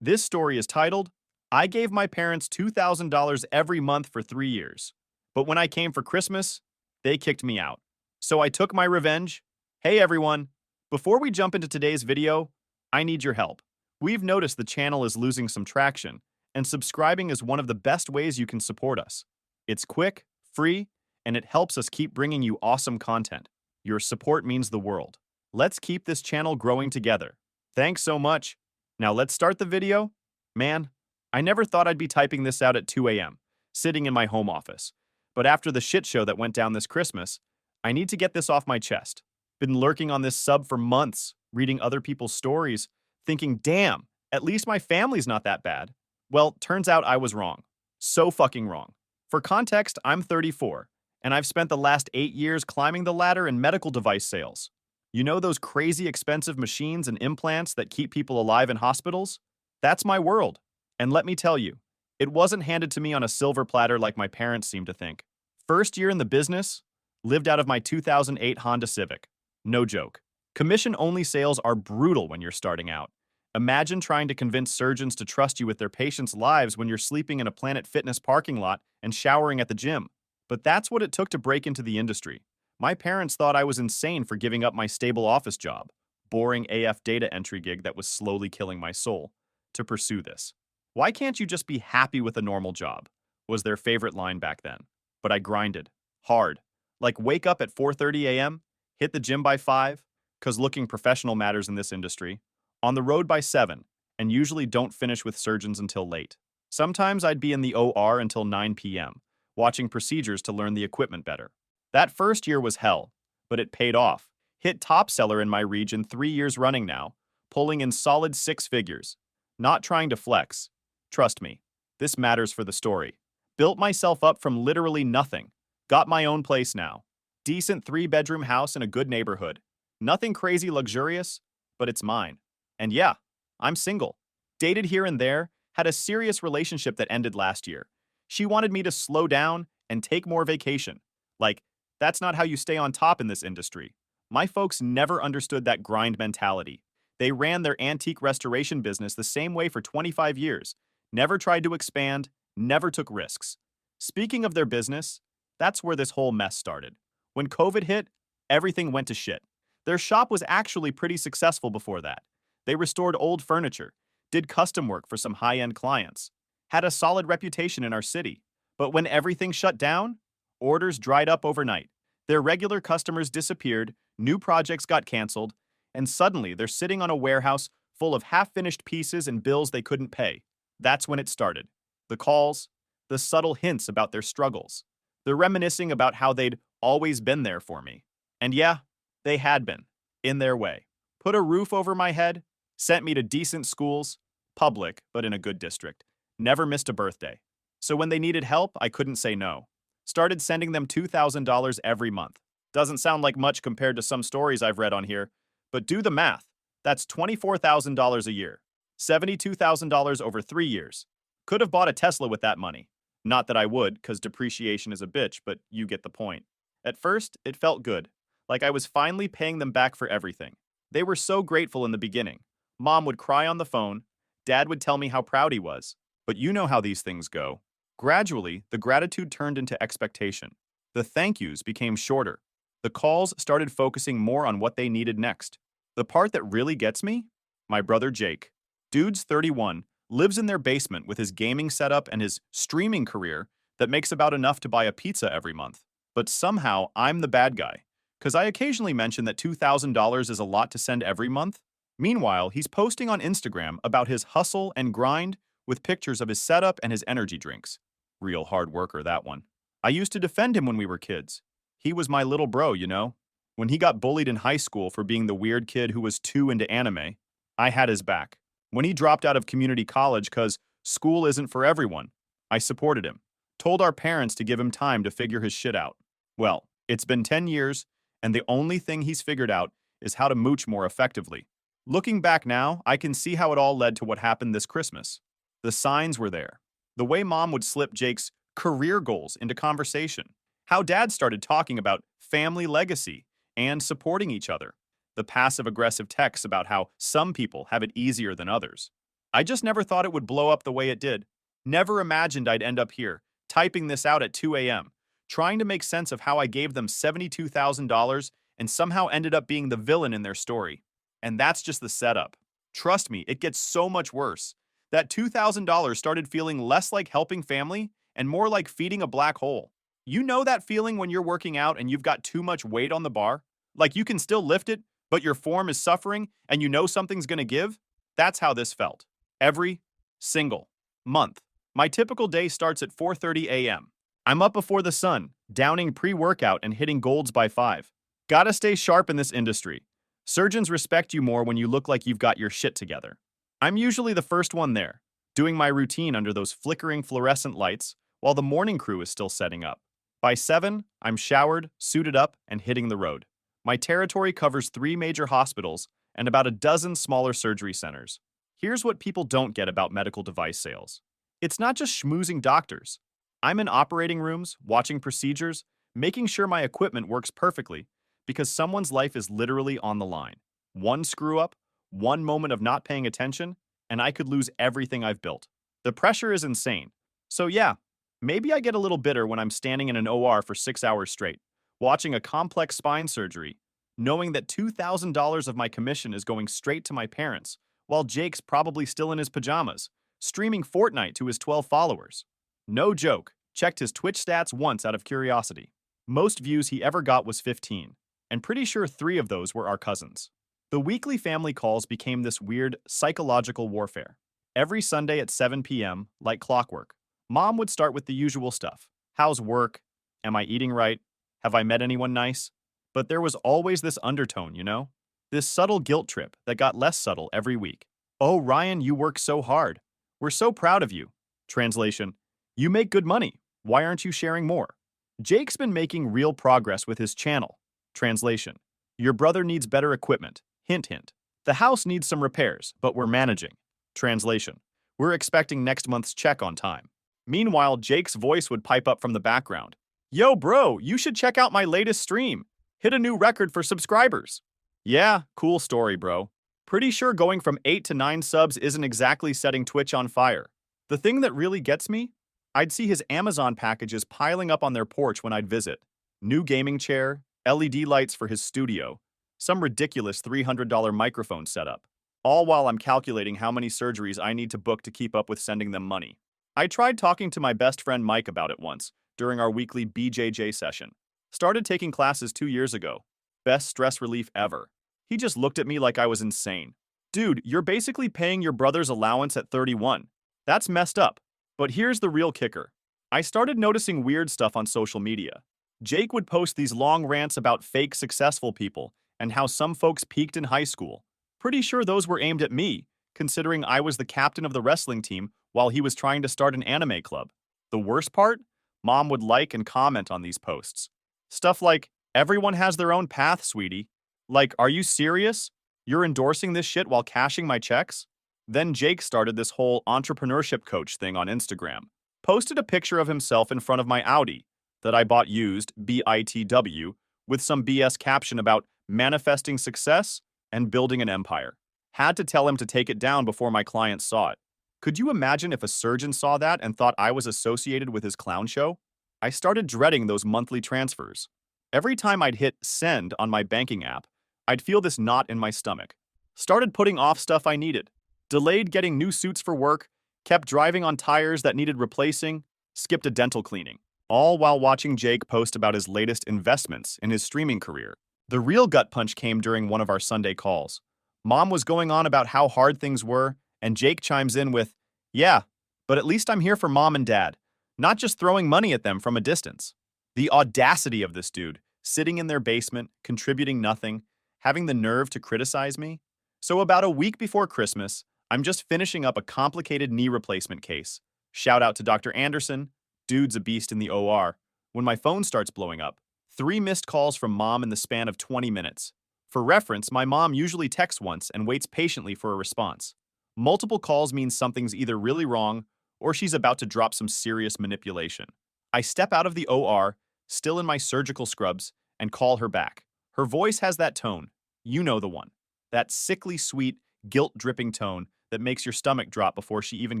This story is titled, I Gave My Parents $2,000 every month for 3 years. But when I came for Christmas, they kicked me out. So I took my revenge. Hey everyone, before we jump into today's video, I need your help. We've noticed the channel is losing some traction, and subscribing is one of the best ways you can support us. It's quick, free, and it helps us keep bringing you awesome content. Your support means the world. Let's keep this channel growing together. Thanks so much. Now let's start the video. Man, I never thought I'd be typing this out at 2 a.m., sitting in my home office. But after the shit show that went down this Christmas, I need to get this off my chest. Been lurking on this sub for months, reading other people's stories, thinking, damn, at least my family's not that bad. Well, turns out I was wrong. So fucking wrong. For context, I'm 34, and I've spent the last 8 years climbing the ladder in medical device sales. You know those crazy expensive machines and implants that keep people alive in hospitals? That's my world. And let me tell you, it wasn't handed to me on a silver platter like my parents seem to think. First year in the business, lived out of my 2008 Honda Civic. No joke. Commission-only sales are brutal when you're starting out. Imagine trying to convince surgeons to trust you with their patients' lives when you're sleeping in a Planet Fitness parking lot and showering at the gym. But that's what it took to break into the industry. My parents thought I was insane for giving up my stable office job, boring AF data entry gig that was slowly killing my soul, to pursue this. Why can't you just be happy with a normal job? Was their favorite line back then. But I grinded. Hard. Like wake up at 4:30 a.m., hit the gym by 5, cause looking professional matters in this industry, on the road by 7, and usually don't finish with surgeons until late. Sometimes I'd be in the OR until 9 p.m., watching procedures to learn the equipment better. That first year was hell, but it paid off. Hit top seller in my region 3 years running now, pulling in solid 6 figures. Not trying to flex. Trust me, this matters for the story. Built myself up from literally nothing. Got my own place now. Decent 3-bedroom house in a good neighborhood. Nothing crazy luxurious, but it's mine. And yeah, I'm single. Dated here and there, had a serious relationship that ended last year. She wanted me to slow down and take more vacation. Like, that's not how you stay on top in this industry. My folks never understood that grind mentality. They ran their antique restoration business the same way for 25 years, never tried to expand, never took risks. Speaking of their business, that's where this whole mess started. When COVID hit, everything went to shit. Their shop was actually pretty successful before that. They restored old furniture, did custom work for some high-end clients, had a solid reputation in our city. But when everything shut down, orders dried up overnight. Their regular customers disappeared, new projects got canceled, and suddenly they're sitting on a warehouse full of half-finished pieces and bills they couldn't pay. That's when it started. The calls, the subtle hints about their struggles. They're reminiscing about how they'd always been there for me. And yeah, they had been, in their way. Put a roof over my head, sent me to decent schools, public, but in a good district. Never missed a birthday. So when they needed help, I couldn't say no. Started sending them $2,000 every month. Doesn't sound like much compared to some stories I've read on here, but do the math. That's $24,000 a year. $72,000 over 3 years. Could have bought a Tesla with that money. Not that I would, because depreciation is a bitch, but you get the point. At first, it felt good. Like I was finally paying them back for everything. They were so grateful in the beginning. Mom would cry on the phone. Dad would tell me how proud he was. But you know how these things go. Gradually, the gratitude turned into expectation. The thank yous became shorter. The calls started focusing more on what they needed next. The part that really gets me? My brother Jake. Dude's 31, lives in their basement with his gaming setup and his streaming career that makes about enough to buy a pizza every month. But somehow, I'm the bad guy. Because I occasionally mention that $2,000 is a lot to send every month. Meanwhile, he's posting on Instagram about his hustle and grind with pictures of his setup and his energy drinks. Real hard worker, that one. I used to defend him when we were kids. He was my little bro, you know? When he got bullied in high school for being the weird kid who was too into anime, I had his back. When he dropped out of community college because school isn't for everyone, I supported him. Told our parents to give him time to figure his shit out. Well, it's been 10 years, and the only thing he's figured out is how to mooch more effectively. Looking back now, I can see how it all led to what happened this Christmas. The signs were there. The way Mom would slip Jake's career goals into conversation. How Dad started talking about family legacy and supporting each other. The passive-aggressive texts about how some people have it easier than others. I just never thought it would blow up the way it did. Never imagined I'd end up here, typing this out at 2 a.m., trying to make sense of how I gave them $72,000 and somehow ended up being the villain in their story. And that's just the setup. Trust me, it gets so much worse. That $2,000 started feeling less like helping family and more like feeding a black hole. You know that feeling when you're working out and you've got too much weight on the bar? Like you can still lift it, but your form is suffering and you know something's gonna give? That's how this felt. Every single month. My typical day starts at 4:30 a.m. I'm up before the sun, downing pre-workout and hitting golds by 5. Gotta stay sharp in this industry. Surgeons respect you more when you look like you've got your shit together. I'm usually the first one there, doing my routine under those flickering fluorescent lights while the morning crew is still setting up. By 7, I'm showered, suited up, and hitting the road. My territory covers 3 major hospitals and about a dozen smaller surgery centers. Here's what people don't get about medical device sales. It's not just schmoozing doctors. I'm in operating rooms, watching procedures, making sure my equipment works perfectly, because someone's life is literally on the line. One screw up, one moment of not paying attention, and I could lose everything I've built. The pressure is insane. So yeah, maybe I get a little bitter when I'm standing in an OR for 6 hours straight, watching a complex spine surgery, knowing that $2,000 of my commission is going straight to my parents, while Jake's probably still in his pajamas, streaming Fortnite to his 12 followers. No joke, checked his Twitch stats once out of curiosity. Most views he ever got was 15, and pretty sure 3 of those were our cousins. The weekly family calls became this weird psychological warfare. Every Sunday at 7 p.m., like clockwork, Mom would start with the usual stuff. How's work? Am I eating right? Have I met anyone nice? But there was always this undertone, you know? This subtle guilt trip that got less subtle every week. Oh, Ryan, you work so hard. We're so proud of you. Translation: You make good money. Why aren't you sharing more? Jake's been making real progress with his channel. Translation: Your brother needs better equipment. Hint, hint. The house needs some repairs, but we're managing. Translation: We're expecting next month's check on time. Meanwhile, Jake's voice would pipe up from the background. Yo, bro, you should check out my latest stream. Hit a new record for subscribers. Yeah, cool story, bro. Pretty sure going from 8 to 9 subs isn't exactly setting Twitch on fire. The thing that really gets me? I'd see his Amazon packages piling up on their porch when I'd visit. New gaming chair, LED lights for his studio, some ridiculous $300 microphone setup. All while I'm calculating how many surgeries I need to book to keep up with sending them money. I tried talking to my best friend Mike about it once, during our weekly BJJ session. Started taking classes 2 years ago. Best stress relief ever. He just looked at me like I was insane. Dude, you're basically paying your brother's allowance at 31. That's messed up. But here's the real kicker. I started noticing weird stuff on social media. Jake would post these long rants about fake successful people and how some folks peaked in high school. Pretty sure those were aimed at me, considering I was the captain of the wrestling team while he was trying to start an anime club. The worst part? Mom would like and comment on these posts. Stuff like, everyone has their own path, sweetie. Like, are you serious? You're endorsing this shit while cashing my checks? Then Jake started this whole entrepreneurship coach thing on Instagram. Posted a picture of himself in front of my Audi that I bought used, BITW, with some BS caption about manifesting success and building an empire. Had to tell him to take it down before my clients saw it. Could you imagine if a surgeon saw that and thought I was associated with his clown show? I started dreading those monthly transfers. Every time I'd hit send on my banking app, I'd feel this knot in my stomach. Started putting off stuff I needed. Delayed getting new suits for work, kept driving on tires that needed replacing, skipped a dental cleaning. All while watching Jake post about his latest investments in his streaming career. The real gut punch came during one of our Sunday calls. Mom was going on about how hard things were, and Jake chimes in with, "Yeah, but at least I'm here for Mom and Dad, not just throwing money at them from a distance." The audacity of this dude, sitting in their basement, contributing nothing, having the nerve to criticize me. So about a week before Christmas, I'm just finishing up a complicated knee replacement case. Shout out to Dr. Anderson, dude's a beast in the OR, when my phone starts blowing up. 3 missed calls from Mom in the span of 20 minutes. For reference, my mom usually texts once and waits patiently for a response. Multiple calls means something's either really wrong or she's about to drop some serious manipulation. I step out of the OR, still in my surgical scrubs, and call her back. Her voice has that tone. You know the one. That sickly sweet, guilt-dripping tone that makes your stomach drop before she even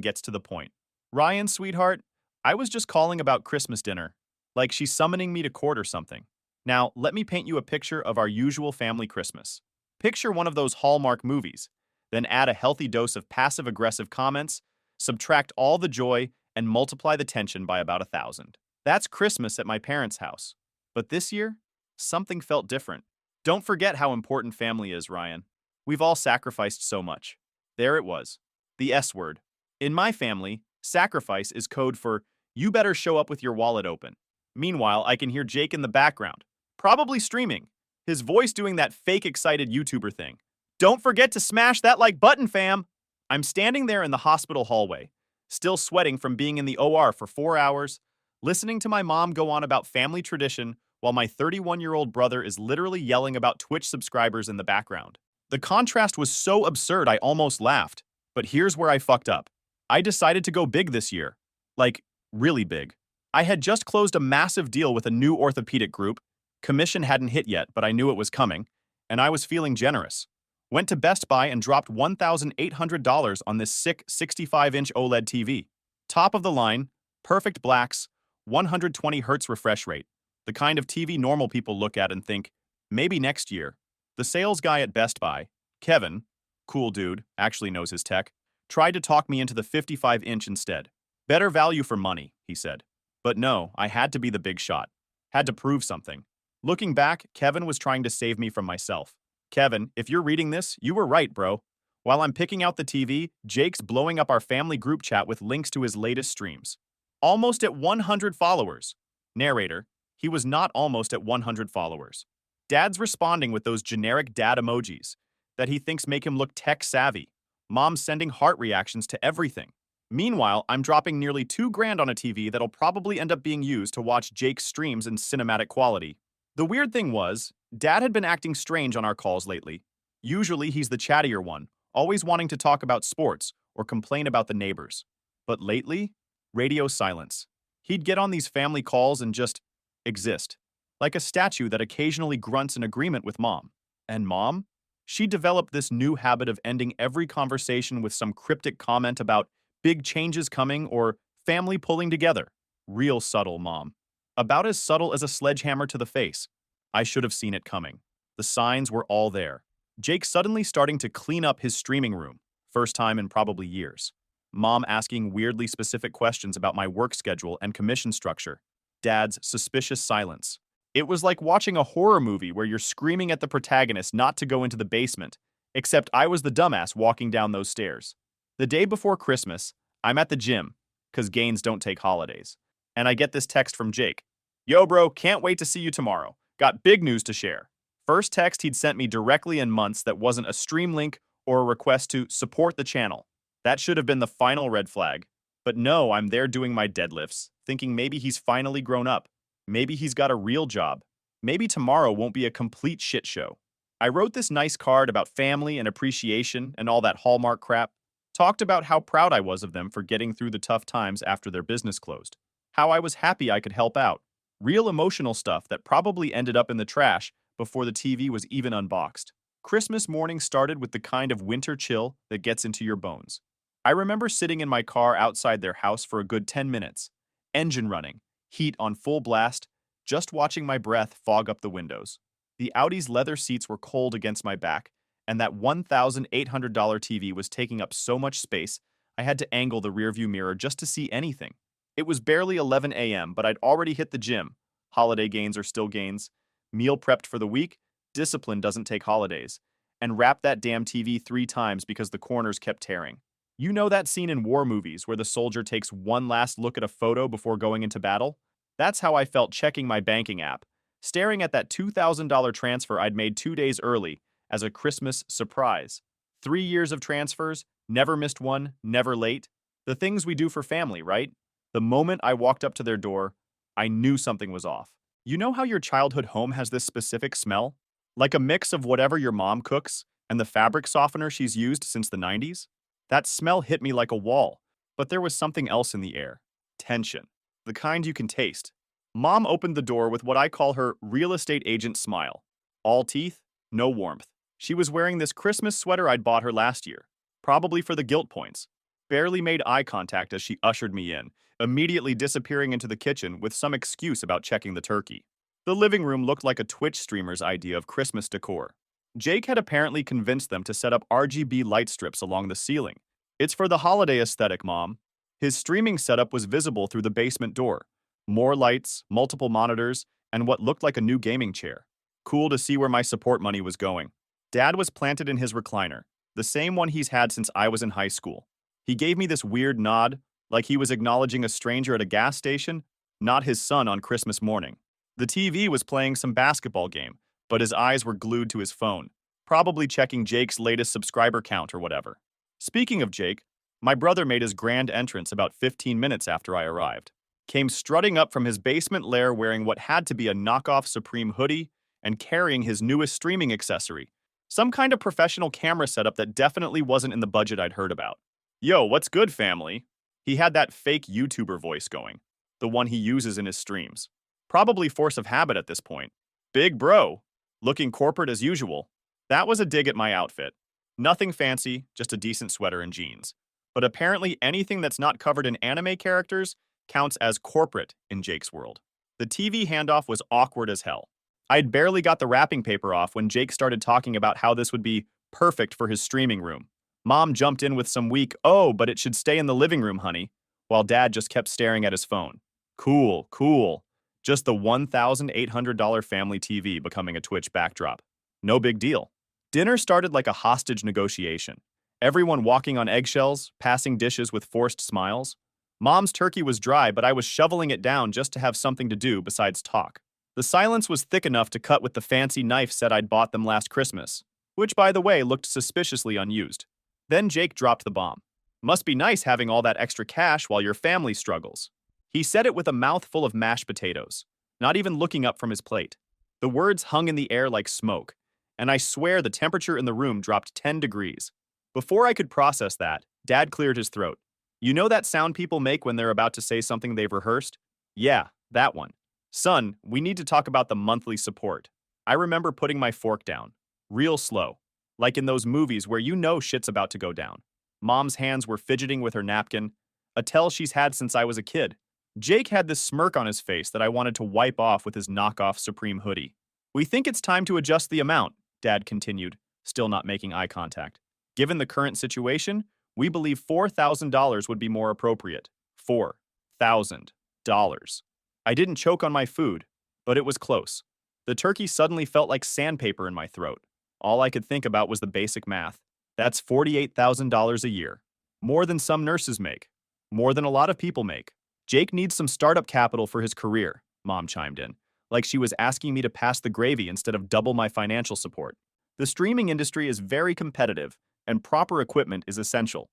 gets to the point. Ryan, sweetheart, I was just calling about Christmas dinner. Like she's summoning me to court or something. Now, let me paint you a picture of our usual family Christmas. Picture one of those Hallmark movies, then add a healthy dose of passive-aggressive comments, subtract all the joy, and multiply the tension by about 1,000. That's Christmas at my parents' house. But this year, something felt different. Don't forget how important family is, Ryan. We've all sacrificed so much. There it was. The S word. In my family, sacrifice is code for you better show up with your wallet open. Meanwhile, I can hear Jake in the background, probably streaming, his voice doing that fake excited YouTuber thing. Don't forget to smash that like button, fam! I'm standing there in the hospital hallway, still sweating from being in the OR for 4 hours, listening to my mom go on about family tradition while my 31-year-old brother is literally yelling about Twitch subscribers in the background. The contrast was so absurd I almost laughed. But here's where I fucked up. I decided to go big this year. Like, really big. I had just closed a massive deal with a new orthopedic group. Commission hadn't hit yet, but I knew it was coming, and I was feeling generous. Went to Best Buy and dropped $1,800 on this sick 65-inch OLED TV. Top of the line, perfect blacks, 120 Hz refresh rate, the kind of TV normal people look at and think, maybe next year. The sales guy at Best Buy, Kevin, cool dude, actually knows his tech, tried to talk me into the 55-inch instead. Better value for money, he said. But no, I had to be the big shot. Had to prove something. Looking back, Kevin was trying to save me from myself. Kevin, if you're reading this, you were right, bro. While I'm picking out the TV, Jake's blowing up our family group chat with links to his latest streams. Almost at 100 followers. Narrator, he was not almost at 100 followers. Dad's responding with those generic dad emojis that he thinks make him look tech-savvy. Mom's sending heart reactions to everything. Meanwhile, I'm dropping nearly $2,000 on a TV that'll probably end up being used to watch Jake's streams in cinematic quality. The weird thing was, Dad had been acting strange on our calls lately. Usually he's the chattier one, always wanting to talk about sports or complain about the neighbors. But lately, radio silence. He'd get on these family calls and just exist, like a statue that occasionally grunts in agreement with Mom. And Mom? She developed this new habit of ending every conversation with some cryptic comment about big changes coming or family pulling together. Real subtle, Mom. About as subtle as a sledgehammer to the face. I should have seen it coming. The signs were all there. Jake suddenly starting to clean up his streaming room, first time in probably years. Mom asking weirdly specific questions about my work schedule and commission structure. Dad's suspicious silence. It was like watching a horror movie where you're screaming at the protagonist not to go into the basement, except I was the dumbass walking down those stairs. The day before Christmas, I'm at the gym, because gains don't take holidays, and I get this text from Jake. Yo, bro, can't wait to see you tomorrow. Got big news to share. First text he'd sent me directly in months that wasn't a stream link or a request to support the channel. That should have been the final red flag. But no, I'm there doing my deadlifts, thinking maybe he's finally grown up. Maybe he's got a real job. Maybe tomorrow won't be a complete shit show. I wrote this nice card about family and appreciation and all that Hallmark crap. Talked about how proud I was of them for getting through the tough times after their business closed. How I was happy I could help out. Real emotional stuff that probably ended up in the trash before the TV was even unboxed. Christmas morning started with the kind of winter chill that gets into your bones. I remember sitting in my car outside their house for a good 10 minutes. Engine running, heat on full blast, just watching my breath fog up the windows. The Audi's leather seats were cold against my back, and that $1,800 TV was taking up so much space, I had to angle the rearview mirror just to see anything. It was barely 11 a.m., but I'd already hit the gym. Holiday gains are still gains. Meal prepped for the week, discipline doesn't take holidays. And wrapped that damn TV 3 times because the corners kept tearing. You know that scene in war movies where the soldier takes one last look at a photo before going into battle? That's how I felt checking my banking app, staring at that $2,000 transfer I'd made 2 days early as a Christmas surprise. 3 years of transfers, never missed one, never late. The things we do for family, right? The moment I walked up to their door, I knew something was off. You know how your childhood home has this specific smell? Like a mix of whatever your mom cooks and the fabric softener she's used since the 90s? That smell hit me like a wall, but there was something else in the air. Tension. The kind you can taste. Mom opened the door with what I call her real estate agent smile. All teeth, no warmth. She was wearing this Christmas sweater I'd bought her last year. probably for the guilt points. Barely made eye contact as she ushered me in, immediately disappearing into the kitchen with some excuse about checking the turkey. The living room looked like a Twitch streamer's idea of Christmas decor. Jake had apparently convinced them to set up RGB light strips along the ceiling. It's for the holiday aesthetic, Mom. His streaming setup was visible through the basement door. More lights, multiple monitors, and what looked like a new gaming chair. Cool to see where my support money was going. Dad was planted in his recliner, the same one he's had since I was in high school. He gave me this weird nod, like he was acknowledging a stranger at a gas station, not his son on Christmas morning. The TV was playing some basketball game, but his eyes were glued to his phone, probably checking Jake's latest subscriber count or whatever. Speaking of Jake, my brother made his grand entrance about 15 minutes after I arrived. Came strutting up from his basement lair wearing what had to be a knockoff Supreme hoodie and carrying his newest streaming accessory, some kind of professional camera setup that definitely wasn't in the budget I'd heard about. Yo, what's good, family? He had that fake YouTuber voice going, the one he uses in his streams. Probably force of habit at this point. Big bro, looking corporate as usual. That was a dig at my outfit. Nothing fancy, just a decent sweater and jeans. But apparently anything that's not covered in anime characters counts as corporate in Jake's world. The TV handoff was awkward as hell. I'd barely got the wrapping paper off when Jake started talking about how this would be perfect for his streaming room. Mom jumped in with some weak, "Oh, but it should stay in the living room, honey," while Dad just kept staring at his phone. Cool, cool. Just the $1,800 family TV becoming a Twitch backdrop. No big deal. Dinner started like a hostage negotiation. Everyone walking on eggshells, passing dishes with forced smiles. Mom's turkey was dry, but I was shoveling it down just to have something to do besides talk. The silence was thick enough to cut with the fancy knife set I'd bought them last Christmas, which, by the way, looked suspiciously unused. Then Jake dropped the bomb. Must be nice having all that extra cash while your family struggles. He said it with a mouthful of mashed potatoes, not even looking up from his plate. The words hung in the air like smoke, and I swear the temperature in the room dropped 10 degrees. Before I could process that, Dad cleared his throat. You know that sound people make when they're about to say something they've rehearsed? Yeah, that one. Son, we need to talk about the monthly support. I remember putting my fork down. Real slow. Like in those movies where you know shit's about to go down. Mom's hands were fidgeting with her napkin, a tell she's had since I was a kid. Jake had this smirk on his face that I wanted to wipe off with his knockoff Supreme hoodie. We think it's time to adjust the amount, Dad continued, still not making eye contact. Given the current situation, we believe $4,000 would be more appropriate. $4,000. I didn't choke on my food, but it was close. The turkey suddenly felt like sandpaper in my throat. All I could think about was the basic math. That's $48,000 a year. More than some nurses make. More than a lot of people make. Jake needs some startup capital for his career, Mom chimed in, like she was asking me to pass the gravy instead of double my financial support. The streaming industry is very competitive, and proper equipment is essential.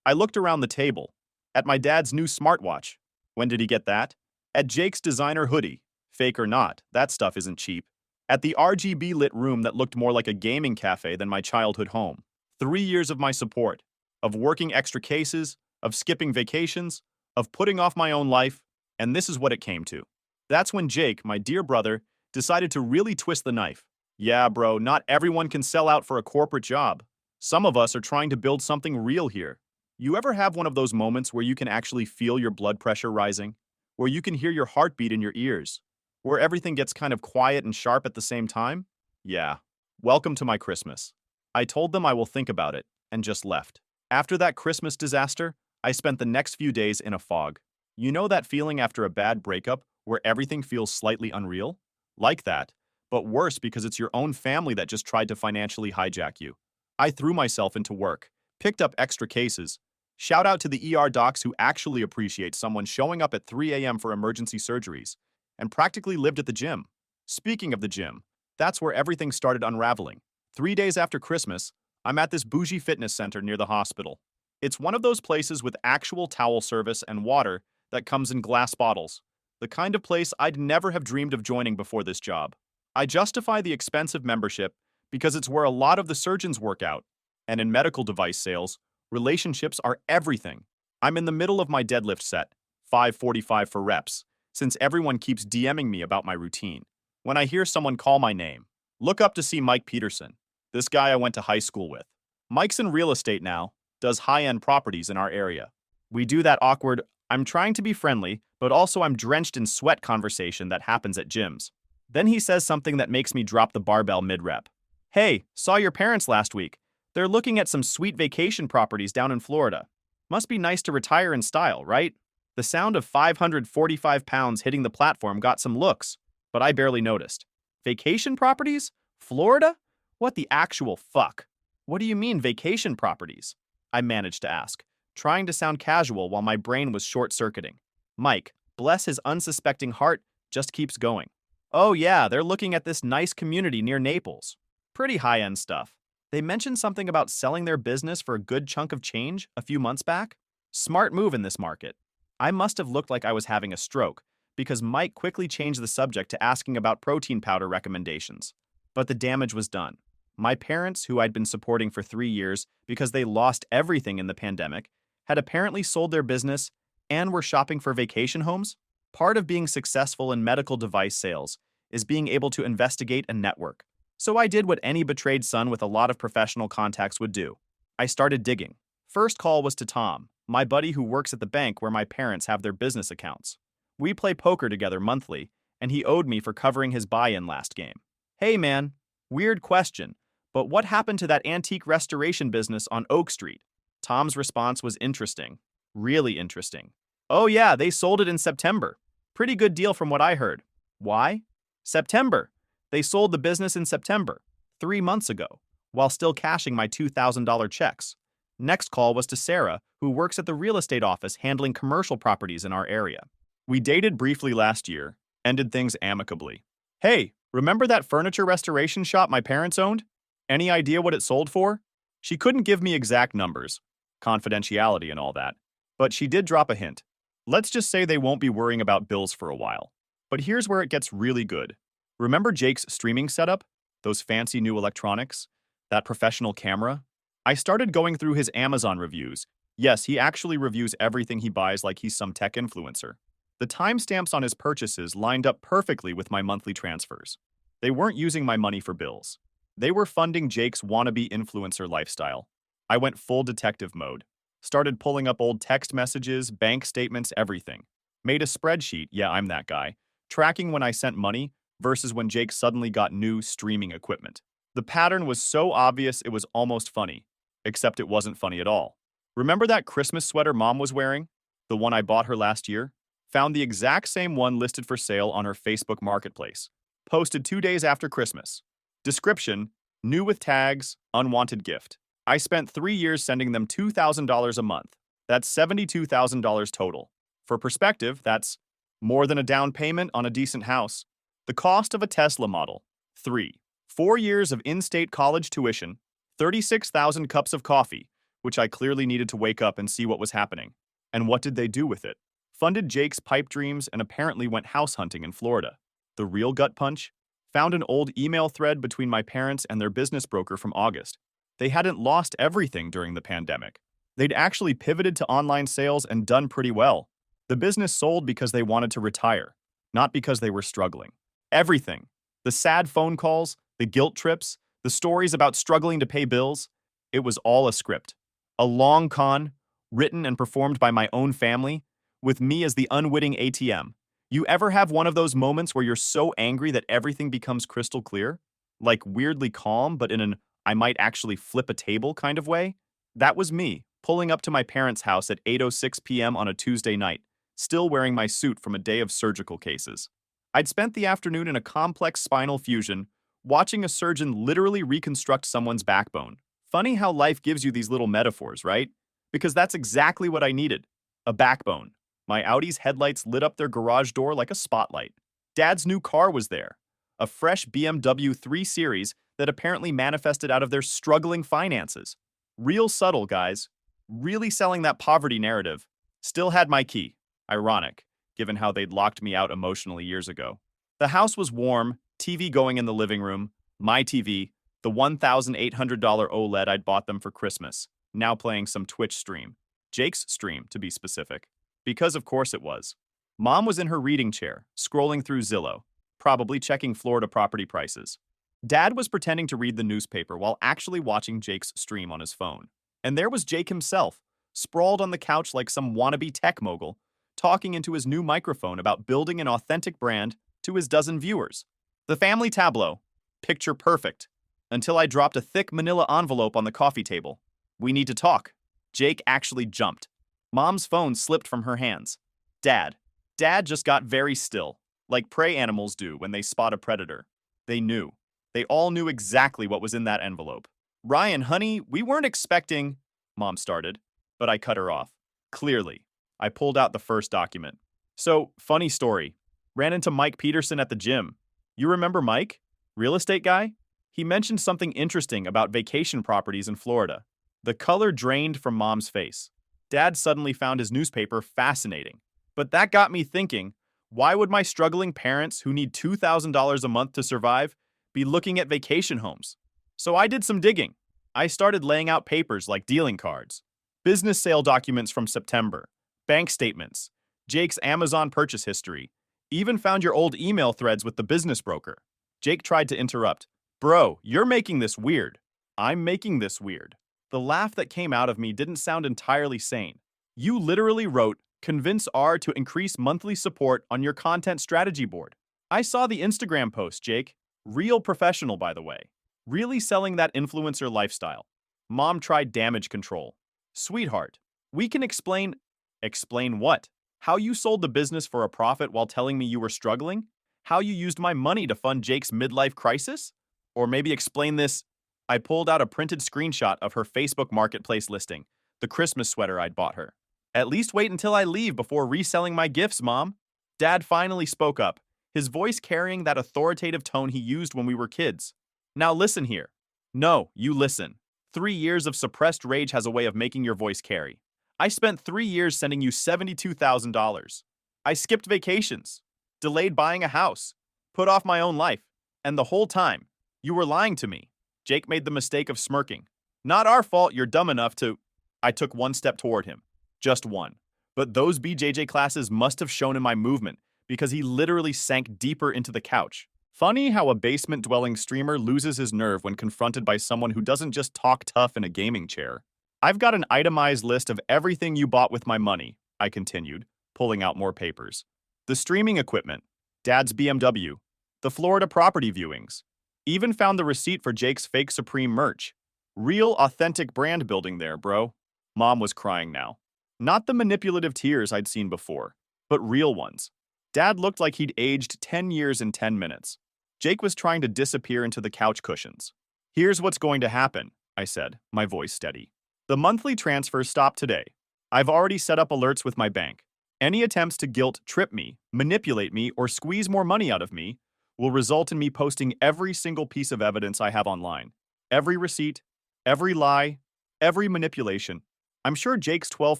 I looked around the table. At my dad's new smartwatch. When did he get that? At Jake's designer hoodie. Fake or not, that stuff isn't cheap. At the RGB lit room that looked more like a gaming cafe than my childhood home. 3 years of my support. Of working extra cases, of skipping vacations, of putting off my own life, and this is what it came to. That's when Jake, my dear brother, decided to really twist the knife. Yeah, bro, not everyone can sell out for a corporate job. Some of us are trying to build something real here. You ever have one of those moments where you can actually feel your blood pressure rising? Where you can hear your heartbeat in your ears? Where everything gets kind of quiet and sharp at the same time? Yeah. Welcome to my Christmas. I told them I will think about it, and just left. After that Christmas disaster, I spent the next few days in a fog. You know that feeling after a bad breakup where everything feels slightly unreal? Like that, but worse because it's your own family that just tried to financially hijack you. I threw myself into work, picked up extra cases. Shout out to the ER docs who actually appreciate someone showing up at 3 a.m. for emergency surgeries, and practically lived at the gym. Speaking of the gym, that's where everything started unraveling. 3 days after Christmas, I'm at this bougie fitness center near the hospital. It's one of those places with actual towel service and water that comes in glass bottles, the kind of place I'd never have dreamed of joining before this job. I justify the expensive membership because it's where a lot of the surgeons work out, and in medical device sales, relationships are everything. I'm in the middle of my deadlift set, 545 for reps, since everyone keeps DMing me about my routine. When I hear someone call my name, look up to see Mike Peterson, this guy I went to high school with. Mike's in real estate now, does high-end properties in our area. We do that awkward, I'm trying to be friendly, but also I'm drenched in sweat conversation that happens at gyms. Then he says something that makes me drop the barbell mid-rep. Hey, saw your parents last week. They're looking at some sweet vacation properties down in Florida. Must be nice to retire in style, right? The sound of 545 pounds hitting the platform got some looks, but I barely noticed. Vacation properties? Florida? What the actual fuck? What do you mean vacation properties? I managed to ask, trying to sound casual while my brain was short-circuiting. Mike, bless his unsuspecting heart, just keeps going. Oh yeah, they're looking at this nice community near Naples. Pretty high-end stuff. They mentioned something about selling their business for a good chunk of change a few months back. Smart move in this market. I must have looked like I was having a stroke, because Mike quickly changed the subject to asking about protein powder recommendations. But the damage was done. My parents, who I'd been supporting for 3 years because they lost everything in the pandemic, had apparently sold their business and were shopping for vacation homes. Part of being successful in medical device sales is being able to investigate and network. So I did what any betrayed son with a lot of professional contacts would do. I started digging. First call was to Tom, my buddy who works at the bank where my parents have their business accounts. We play poker together monthly, and he owed me for covering his buy-in last game. Hey man, weird question, but what happened to that antique restoration business on Oak Street? Tom's response was interesting. Really interesting. Oh yeah, they sold it in September. Pretty good deal from what I heard. Why? September. They sold the business in September, 3 months ago, while still cashing my $2,000 checks. Next call was to Sarah, who works at the real estate office handling commercial properties in our area. We dated briefly last year, ended things amicably. Hey, remember that furniture restoration shop my parents owned? Any idea what it sold for? She couldn't give me exact numbers, confidentiality and all that, but she did drop a hint. Let's just say they won't be worrying about bills for a while. But here's where it gets really good. Remember Jake's streaming setup? Those fancy new electronics? That professional camera? I started going through his Amazon reviews. Yes, he actually reviews everything he buys like he's some tech influencer. The timestamps on his purchases lined up perfectly with my monthly transfers. They weren't using my money for bills. They were funding Jake's wannabe influencer lifestyle. I went full detective mode. Started pulling up old text messages, bank statements, everything. Made a spreadsheet, yeah, I'm that guy, tracking when I sent money versus when Jake suddenly got new streaming equipment. The pattern was so obvious it was almost funny, except it wasn't funny at all. Remember that Christmas sweater Mom was wearing? The one I bought her last year? Found the exact same one listed for sale on her Facebook Marketplace. Posted 2 days after Christmas. Description, new with tags, unwanted gift. I spent 3 years sending them $2,000 a month. That's $72,000 total. For perspective, that's more than a down payment on a decent house. The cost of a Tesla Model 3, 4 years of in-state college tuition, 36,000 cups of coffee, which I clearly needed to wake up and see what was happening. And what did they do with it? Funded Jake's pipe dreams and apparently went house hunting in Florida. The real gut punch? Found an old email thread between my parents and their business broker from August. They hadn't lost everything during the pandemic. They'd actually pivoted to online sales and done pretty well. The business sold because they wanted to retire, not because they were struggling. Everything. The sad phone calls, the guilt trips, the stories about struggling to pay bills. It was all a script. A long con, written and performed by my own family, with me as the unwitting ATM. You ever have one of those moments where you're so angry that everything becomes crystal clear? Like weirdly calm, but in an I might actually flip a table kind of way? That was me, pulling up to my parents' house at 8:06 p.m. on a Tuesday night, still wearing my suit from a day of surgical cases. I'd spent the afternoon in a complex spinal fusion, watching a surgeon literally reconstruct someone's backbone. Funny how life gives you these little metaphors, right? Because that's exactly what I needed. A backbone. My Audi's headlights lit up their garage door like a spotlight. Dad's new car was there. A fresh BMW 3 Series that apparently manifested out of their struggling finances. Real subtle, guys. Really selling that poverty narrative. Still had my key. Ironic, given how they'd locked me out emotionally years ago. The house was warm, TV going in the living room, my TV, the $1,800 OLED I'd bought them for Christmas, now playing some Twitch stream. Jake's stream, to be specific. Because of course it was. Mom was in her reading chair, scrolling through Zillow, probably checking Florida property prices. Dad was pretending to read the newspaper while actually watching Jake's stream on his phone. And there was Jake himself, sprawled on the couch like some wannabe tech mogul, talking into his new microphone about building an authentic brand to his dozen viewers. The family tableau. Picture perfect. Until I dropped a thick manila envelope on the coffee table. We need to talk. Jake actually jumped. Mom's phone slipped from her hands. Dad. Dad just got very still, like prey animals do when they spot a predator. They knew. They all knew exactly what was in that envelope. Ryan, honey, we weren't expecting, Mom started, but I cut her off. Clearly. I pulled out the first document. So, funny story. Ran into Mike Peterson at the gym. You remember Mike? Real estate guy? He mentioned something interesting about vacation properties in Florida. The color drained from Mom's face. Dad suddenly found his newspaper fascinating. But that got me thinking, why would my struggling parents who need $2,000 a month to survive be looking at vacation homes? So I did some digging. I started laying out papers like dealing cards, business sale documents from September, bank statements, Jake's Amazon purchase history, even found your old email threads with the business broker. Jake tried to interrupt. Bro, you're making this weird. I'm making this weird. The laugh that came out of me didn't sound entirely sane. You literally wrote, convince R to increase monthly support on your content strategy board. I saw the Instagram post, Jake. Real professional, by the way. Really selling that influencer lifestyle. Mom tried damage control. Sweetheart, we can explain. Explain what? How you sold the business for a profit while telling me you were struggling? How you used my money to fund Jake's midlife crisis? Or maybe explain this. I pulled out a printed screenshot of her Facebook Marketplace listing, the Christmas sweater I'd bought her. At least wait until I leave before reselling my gifts, Mom. Dad finally spoke up, his voice carrying that authoritative tone he used when we were kids. Now listen here. No, you listen. 3 years of suppressed rage has a way of making your voice carry. I spent 3 years sending you $72,000. I skipped vacations, delayed buying a house, put off my own life, and the whole time, you were lying to me. Jake made the mistake of smirking. Not our fault you're dumb enough to... I took one step toward him. Just one. But those BJJ classes must have shown in my movement, because he literally sank deeper into the couch. Funny how a basement-dwelling streamer loses his nerve when confronted by someone who doesn't just talk tough in a gaming chair. I've got an itemized list of everything you bought with my money, I continued, pulling out more papers. The streaming equipment, Dad's BMW, the Florida property viewings. Even found the receipt for Jake's fake Supreme merch. Real, authentic brand building there, bro. Mom was crying now. Not the manipulative tears I'd seen before, but real ones. Dad looked like he'd aged 10 years in 10 minutes. Jake was trying to disappear into the couch cushions. Here's what's going to happen, I said, my voice steady. The monthly transfers stop today. I've already set up alerts with my bank. Any attempts to guilt trip me, manipulate me, or squeeze more money out of me will result in me posting every single piece of evidence I have online. Every receipt, every lie, every manipulation. I'm sure Jake's 12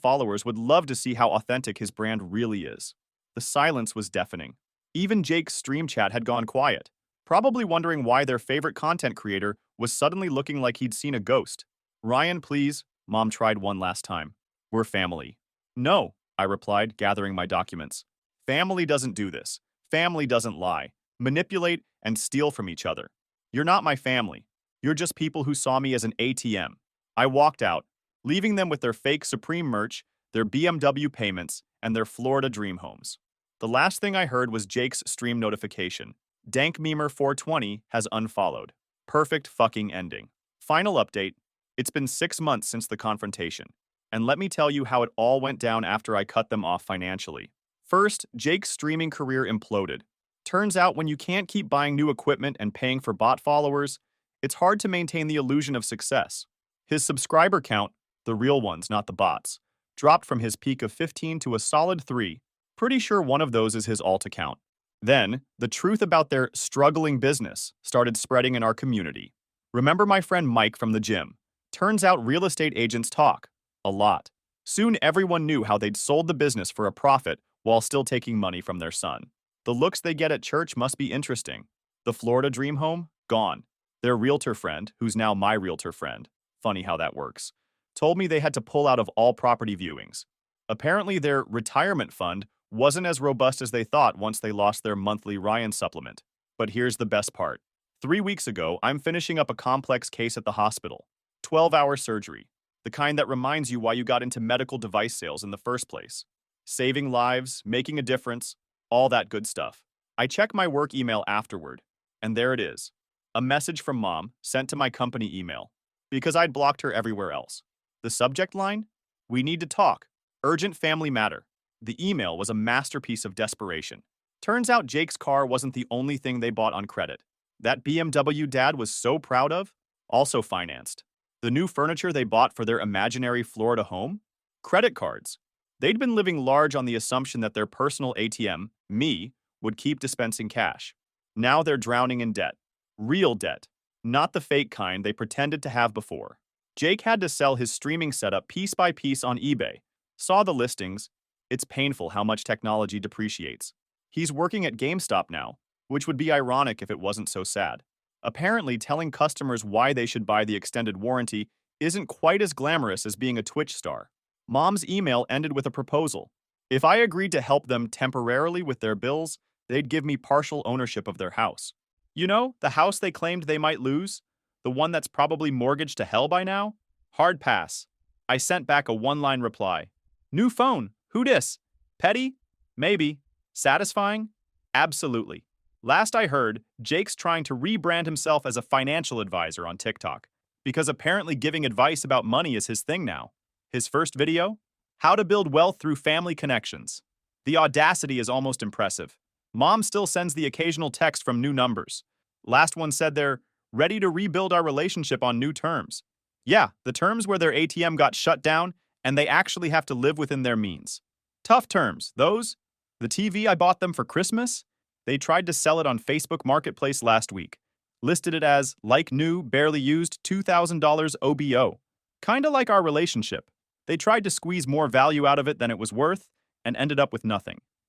followers would love to see how authentic his brand really is. The silence was deafening. Even Jake's stream chat had gone quiet, probably wondering why their favorite content creator was suddenly looking like he'd seen a ghost. Ryan, please, Mom tried one last time. We're family. No, I replied, gathering my documents. Family doesn't do this. Family doesn't lie, manipulate, and steal from each other. You're not my family. You're just people who saw me as an ATM. I walked out, leaving them with their fake Supreme merch, their BMW payments, and their Florida dream homes. The last thing I heard was Jake's stream notification. DankMemer420 has unfollowed. Perfect fucking ending. Final update. It's been 6 months since the confrontation. And let me tell you how it all went down after I cut them off financially. First, Jake's streaming career imploded. Turns out when you can't keep buying new equipment and paying for bot followers, it's hard to maintain the illusion of success. His subscriber count, the real ones, not the bots, dropped from his peak of 15 to a solid 3. Pretty sure one of those is his alt account. Then, the truth about their struggling business started spreading in our community. Remember my friend Mike from the gym? Turns out real estate agents talk. A lot. Soon everyone knew how they'd sold the business for a profit while still taking money from their son. The looks they get at church must be interesting. The Florida dream home? Gone. Their realtor friend, who's now my realtor friend, funny how that works, told me they had to pull out of all property viewings. Apparently their retirement fund wasn't as robust as they thought once they lost their monthly Ryan supplement. But here's the best part. 3 weeks ago, I'm finishing up a complex case at the hospital. 12-hour surgery. The kind that reminds you why you got into medical device sales in the first place. Saving lives, making a difference, all that good stuff. I check my work email afterward, and there it is. A message from mom sent to my company email, because I'd blocked her everywhere else. The subject line? We need to talk. Urgent family matter. The email was a masterpiece of desperation. Turns out Jake's car wasn't the only thing they bought on credit. That BMW Dad was so proud of, also financed. The new furniture they bought for their imaginary Florida home? Credit cards. They'd been living large on the assumption that their personal ATM, me, would keep dispensing cash. Now they're drowning in debt. Real debt. Not the fake kind they pretended to have before. Jake had to sell his streaming setup piece by piece on eBay. Saw the listings. It's painful how much technology depreciates. He's working at GameStop now, which would be ironic if it wasn't so sad. Apparently, telling customers why they should buy the extended warranty isn't quite as glamorous as being a Twitch star. Mom's email ended with a proposal. If I agreed to help them temporarily with their bills, they'd give me partial ownership of their house. You know, the house they claimed they might lose? The one that's probably mortgaged to hell by now? Hard pass. I sent back a one-line reply. New phone. Who dis? Petty? Maybe. Satisfying? Absolutely. Last I heard, Jake's trying to rebrand himself as a financial advisor on TikTok, because apparently giving advice about money is his thing now. His first video? How to build wealth through family connections. The audacity is almost impressive. Mom still sends the occasional text from new numbers. Last one said they're ready to rebuild our relationship on new terms. Yeah, the terms where their ATM got shut down and they actually have to live within their means. Tough terms, those. The TV I bought them for Christmas? They tried to sell it on Facebook Marketplace last week. Listed it as, like new, barely used, $2,000 OBO. Kinda like our relationship. They tried to squeeze more value out of it than it was worth and ended up with nothing.